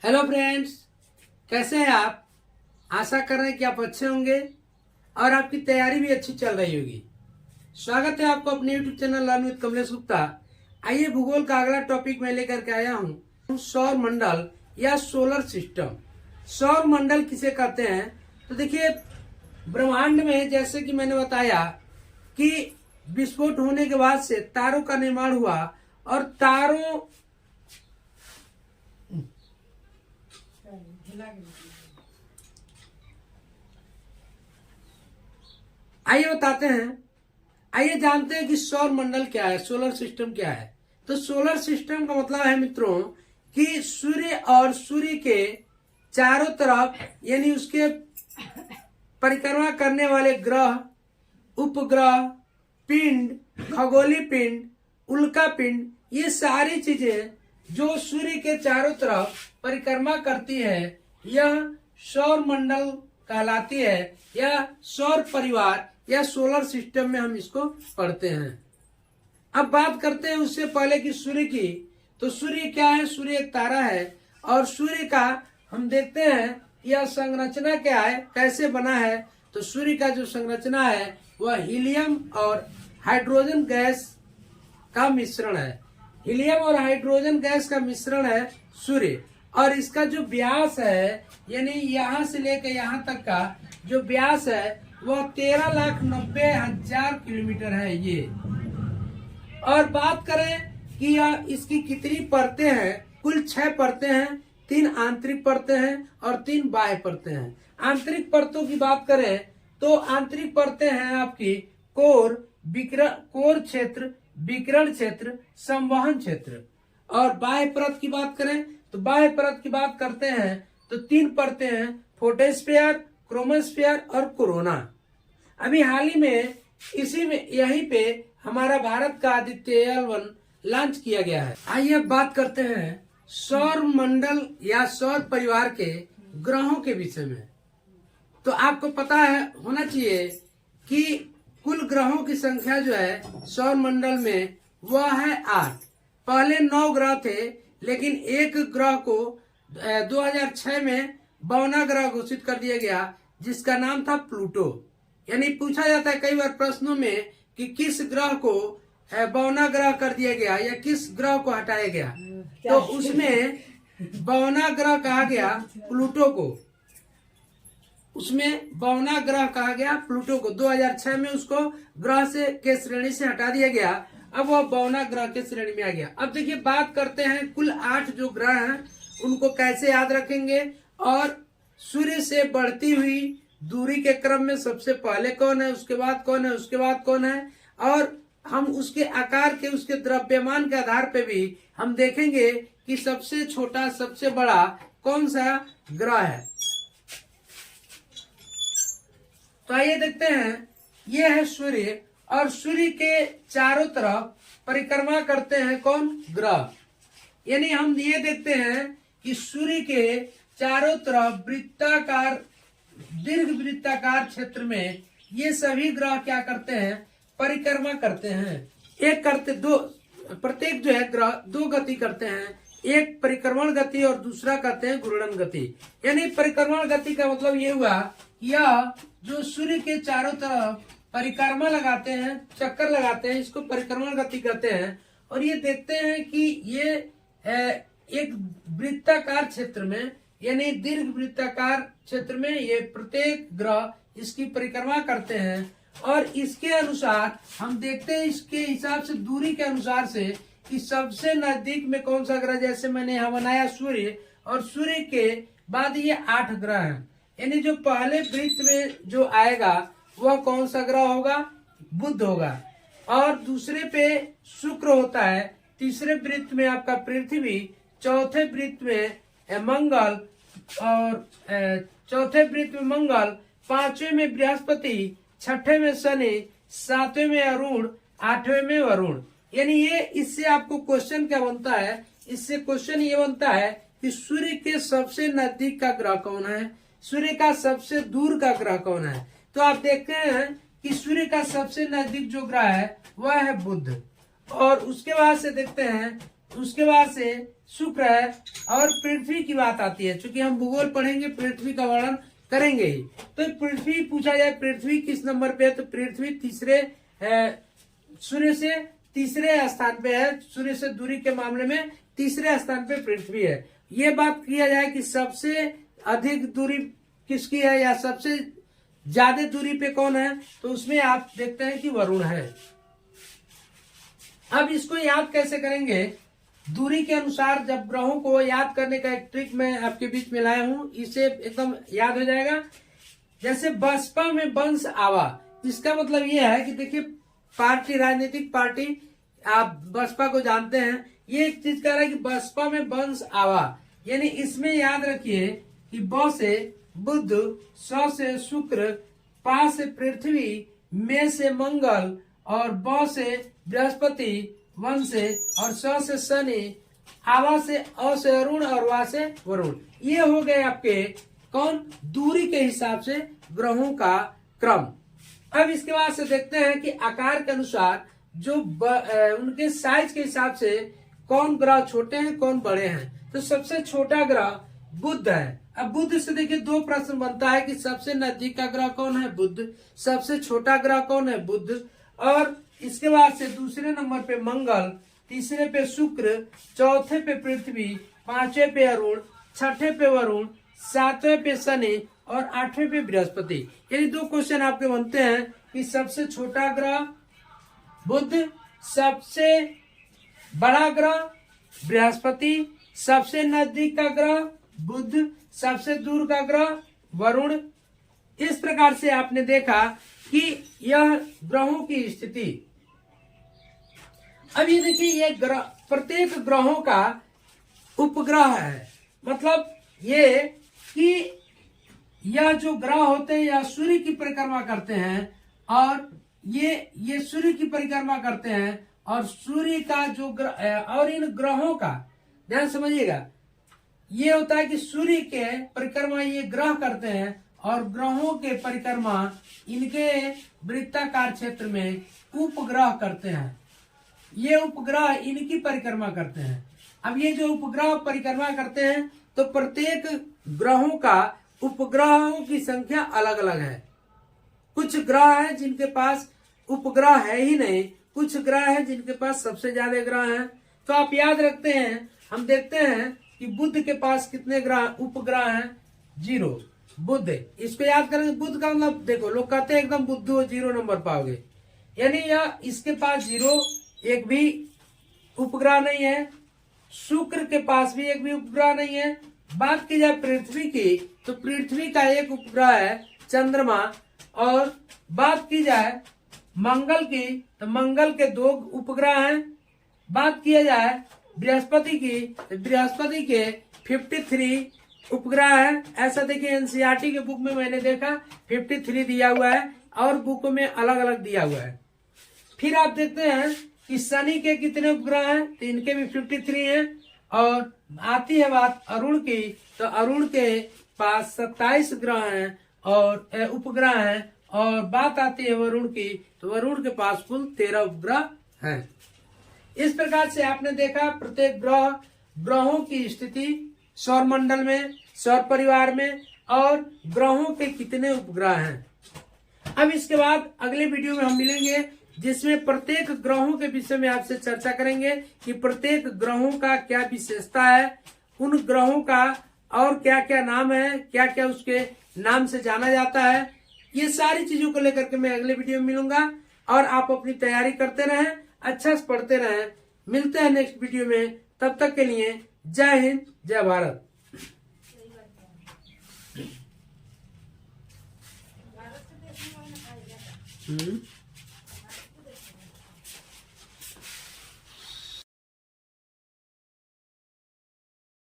Hello friends, कैसे हैं आप। आशा कर रहे हैं कि आप अच्छे होंगे और आपकी तैयारी भी अच्छी चल रही होगी। स्वागत है आपको अपने YouTube channel learn with Kamlesh Gupta. आइए, भूगोल का अगला टॉपिक मैं लेकर के आया हूँ, सौर मंडल या सोलर सिस्टम। सौर मंडल किसे कहते हैं? तो देखिए, ब्रह्मांड में जैसे कि मैंने बताया कि विस्फोट होने के बाद से तारों का निर्माण हुआ और तारों आइए बताते हैं, आइए जानते हैं कि सौर मंडल क्या है, सोलर सिस्टम क्या है। तो सोलर सिस्टम का मतलब है मित्रों कि सूर्य और सूर्य के चारों तरफ यानी उसके परिक्रमा करने वाले ग्रह, उपग्रह, पिंड, खगोलीय पिंड, उल्का पिंड, ये सारी चीजें जो सूर्य के चारों तरफ परिक्रमा करती है, यह सौर मंडल कहलाती है या सौर परिवार या सोलर सिस्टम में हम इसको पढ़ते हैं। अब बात करते हैं उससे पहले कि सूर्य की। तो सूर्य क्या है? सूर्य एक तारा है और सूर्य का हम देखते हैं यह संरचना क्या है, कैसे बना है। तो सूर्य का जो संरचना है वह हीलियम और हाइड्रोजन गैस का मिश्रण है। हीलियम और हाइड्रोजन गैस का मिश्रण है सूर्य। और इसका जो व्यास है यानी यहाँ से लेकर यहाँ तक का जो व्यास है वह 13,90,000 किलोमीटर है ये। और बात करें कि यह इसकी कितनी परतें हैं, कुल 6 परतें हैं। 3 आंतरिक परतें हैं और 3 बाह्य परतें हैं। आंतरिक परतों की बात करें तो आंतरिक परतें हैं आपकी कोर क्षेत्र, विकिरण क्षेत्र, संवहन क्षेत्र। और बाह्य परत की बात करें तो बाह्य परत की बात करते हैं तो 3 परतें हैं, फोटोस्फीयर, क्रोमोस्फीयर और कोरोना। अभी हाल ही में इसी में यहीं पे हमारा भारत का आदित्य L1 लॉन्च किया गया है। आइए अब बात करते हैं सौर मंडल या सौर परिवार के ग्रहों के विषय में। तो आपको पता है होना चाहिए कि कुल ग्रहों की संख्या जो है सौर मंडल में वह है 8। पहले 9 ग्रह थे, लेकिन एक ग्रह को 2006 में 52वां ग्रह घोषित कर दिया गया जिसका नाम था प्लूटो। यानी पूछा जाता है कई बार प्रश्नों में कि किस ग्रह को 52वां ग्रह कर दिया गया या किस ग्रह को हटाया गया। तो उसमें 52वां ग्रह कहा गया प्लूटो को, उसमें 52वां ग्रह कहा गया प्लूटो को। 2006 में उसको ग्रह से के श्रेणी से हटा दिया गया, अब वह 52वां ग्रह के श्रेणी में आ गया। अब देखिए, बात करते हैं कुल 8 जो ग्रह हैं उनको कैसे याद रखेंगे और सूर्य से बढ़ती हुई दूरी के क्रम में सबसे पहले कौन है, उसके बाद कौन है, उसके बाद कौन है। और हम उसके आकार के, उसके द्रव्यमान के आधार पे भी हम देखेंगे कि सबसे छोटा सबसे बड़ा कौन सा ग्रह है। तो आइए देखते हैं, ये है सूर्य और सूर्य के चारों तरफ परिक्रमा करते हैं कौन? ग्रह। यानी हम ये देखते हैं कि सूर्य के चारों तरफ वृत्ताकार, दीर्घ वृत्ताकार क्षेत्र में ये सभी ग्रह क्या करते हैं? परिक्रमा करते हैं। एक करते दो, प्रत्येक जो है ग्रह 2 गति करते हैं, एक परिक्रमण गति और दूसरा कहते हैं घूर्णन गति। यानी परिक्रमण गति का मतलब ये हुआ, यह जो सूर्य के चारों तरफ परिक्रमा लगाते हैं, चक्कर लगाते हैं, इसको परिक्रमण गति कहते हैं। और ये देखते हैं कि ये एक वृत्ताकार क्षेत्र में यानी दीर्घ वृत्ताकार क्षेत्र में ये प्रत्येक ग्रह इसकी परिक्रमा करते हैं। और इसके अनुसार हम देखते हैं, इसके हिसाब से दूरी के अनुसार से कि सबसे नजदीक में कौन सा ग्रह, जैसे मैंने यहाँ बनाया सूर्य, और सूर्य के बाद ये 8 ग्रह हैं। यानी जो पहले वृत्त में जो आएगा वह कौन सा ग्रह होगा? बुध होगा। और दूसरे पे शुक्र होता है, तीसरे वृत्त में आपका पृथ्वी, चौथे वृत्त में मंगल, और चौथे वृत्त में मंगल, 5वें में बृहस्पति, 6ठे में शनि, 7वें में अरुण, 8वें में वरुण। यानी ये इससे आपको क्वेश्चन क्या बनता है? इससे क्वेश्चन ये बनता है कि सूर्य के सबसे नजदीक का ग्रह कौन है, सूर्य का सबसे दूर का ग्रह कौन है। तो आप देखते हैं कि सूर्य का सबसे नजदीक जो ग्रह है वह है बुध। और उसके बाद से देखते हैं उसके बाद से शुक्र है और पृथ्वी की बात आती है। चूंकि हम भूगोल पढ़ेंगे, पृथ्वी का वर्णन करेंगे ही, तो पृथ्वी पूछा जाए पृथ्वी किस नंबर पे है, तो पृथ्वी सूर्य से तीसरे स्थान पे है। सूर्य से दूरी के मामले में तीसरे स्थान पे पृथ्वी है। ये बात किया जाए कि सबसे अधिक दूरी किसकी है या सबसे ज्यादा दूरी पे कौन है, तो उसमें आप देखते हैं कि वरुण है। अब इसको याद कैसे करेंगे, दूरी के अनुसार जब ग्रहों को याद करने का एक ट्रिक मैं आपके बीच में लाया हूं, इसे एकदम याद हो जाएगा। जैसे बसपा में वंश आवा, इसका मतलब यह है कि देखिए पार्टी, राजनीतिक पार्टी, आप बसपा को जानते हैं, ये एक चीज कह रहा है कि बसपा में वंश आवा, यानी इसमें याद रखिए कि ब से बुध, स से शुक्र, पा से पृथ्वी, मे से मंगल और ब से बृहस्पति, वन से और स से शनि, आवा से अ से अरुण और वा से वरुण। ये हो गए आपके कौन, दूरी के हिसाब से ग्रहों का क्रम। अब इसके बाद से देखते हैं कि आकार के अनुसार जो उनके साइज के हिसाब से कौन ग्रह छोटे हैं कौन बड़े हैं। तो सबसे छोटा ग्रह बुध है। अब बुध से देखिए दो प्रश्न बनता है कि सबसे नजदीक का ग्रह कौन है, बुध, सबसे छोटा ग्रह कौन है, बुध, और इसके बाद से दूसरे नंबर पे मंगल, तीसरे पे शुक्र, चौथे पे पृथ्वी, पांचवें पे अरुण, छठे पे वरुण, सातवें पे शनि और आठवें पे बृहस्पति। यानी दो क्वेश्चन आपके बनते हैं कि सबसे छोटा ग्रह बुध, सबसे बड़ा ग्रह बृहस्पति, सबसे नजदीक का ग्रह बुध, सबसे दूर का ग्रह वरुण। इस प्रकार से आपने देखा कि यह ग्रहों की स्थिति। अब ये देखिए ये ग्रह, प्रत्येक ग्रहों का उपग्रह है। मतलब ये कि यह जो ग्रह होते हैं या सूर्य की परिक्रमा करते हैं, और ये सूर्य की परिक्रमा करते हैं, और सूर्य का जो ग्रह और इन ग्रहों का ध्यान समझिएगा, ये होता है कि सूर्य के परिक्रमा ये ग्रह करते हैं और ग्रहों के परिक्रमा इनके वृत्ताकार क्षेत्र में उपग्रह करते हैं। ये उपग्रह इनकी परिक्रमा करते हैं। अब ये जो उपग्रह परिक्रमा करते हैं, तो प्रत्येक ग्रहों का उपग्रहों की संख्या अलग अलग है। कुछ ग्रह हैं जिनके पास उपग्रह है ही नहीं, कुछ ग्रह हैं जिनके पास सबसे ज्यादा ग्रह हैं। तो आप याद रखते हैं, हम देखते हैं कि बुध के पास कितने ग्रह उपग्रह हैं, 0। बुध, इसको याद करेंगे, बुध का मतलब देखो लोग कहते हैं एकदम बुद्धू हो 0 नंबर पाओगे, यानी यह इसके पास 0, एक भी उपग्रह नहीं है। शुक्र के पास भी एक भी उपग्रह नहीं है। बात की जाए पृथ्वी की, तो पृथ्वी का एक उपग्रह है चंद्रमा, और बात की जाए मंगल की, तो मंगल के 2 उपग्रह हैं। बात किया जाए बृहस्पति की, तो बृहस्पति के 53 उपग्रह है। ऐसा देखिए एनसीईआरटी के बुक में मैंने देखा 53 दिया हुआ है, और बुकों में अलग अलग दिया हुआ है। फिर आप देखते हैं कि शनि के कितने उपग्रह हैं, तो इनके भी 53 हैं। और आती है बात अरुण की, तो अरुण के पास 27 ग्रह हैं और उपग्रह हैं। और बात आती है वरुण की, तो वरुण के पास कुल 13 उपग्रह हैं। इस प्रकार से आपने देखा प्रत्येक ग्रहों की स्थिति सौर मंडल में, सौर परिवार में, और ग्रहों के कितने उपग्रह हैं। अब इसके बाद अगले वीडियो में हम मिलेंगे, जिसमें प्रत्येक ग्रहों के विषय में आपसे चर्चा करेंगे कि प्रत्येक ग्रहों का क्या विशेषता है, उन ग्रहों का और क्या क्या नाम है, क्या क्या उसके नाम से जाना जाता है। ये सारी चीजों को लेकर के मैं अगले वीडियो में मिलूंगा, और आप अपनी तैयारी करते रहें, अच्छा से पढ़ते रहें। मिलते हैं नेक्स्ट वीडियो में, तब तक के लिए जय हिंद, जय भारत।